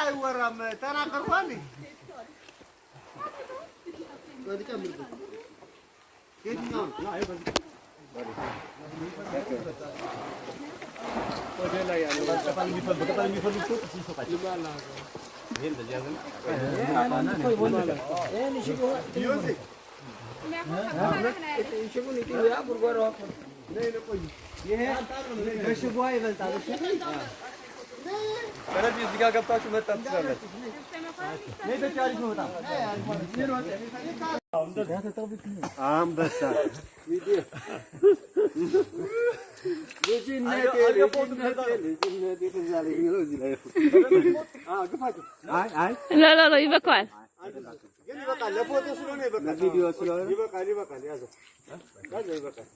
አይወራም ተናገርኳል የትኛው ወደ ላይ ያለው በቀጣይ የሚፈልጉት ሲሰጣቸው ይባላል ይሄን ደጃዘን ይሆናል እኔ ሽጎ ይወዚ ሽጎ ነው ያ ጉርጓሮ ነይ ለቆይ ይሄ ከሽጎ ይበልጣል እሺ ከረዲ እዚህ ጋር ገብታችሁ መጣት ትችላላችሁ ነይ ተቻሪፍ ነው በጣም አንበሳ لا يبقى ይበቃል ለፎቶ ስለሆነ ይበቃል ለቪዲዮ ስለሆነ ይበቃል ያዘው ይበቃል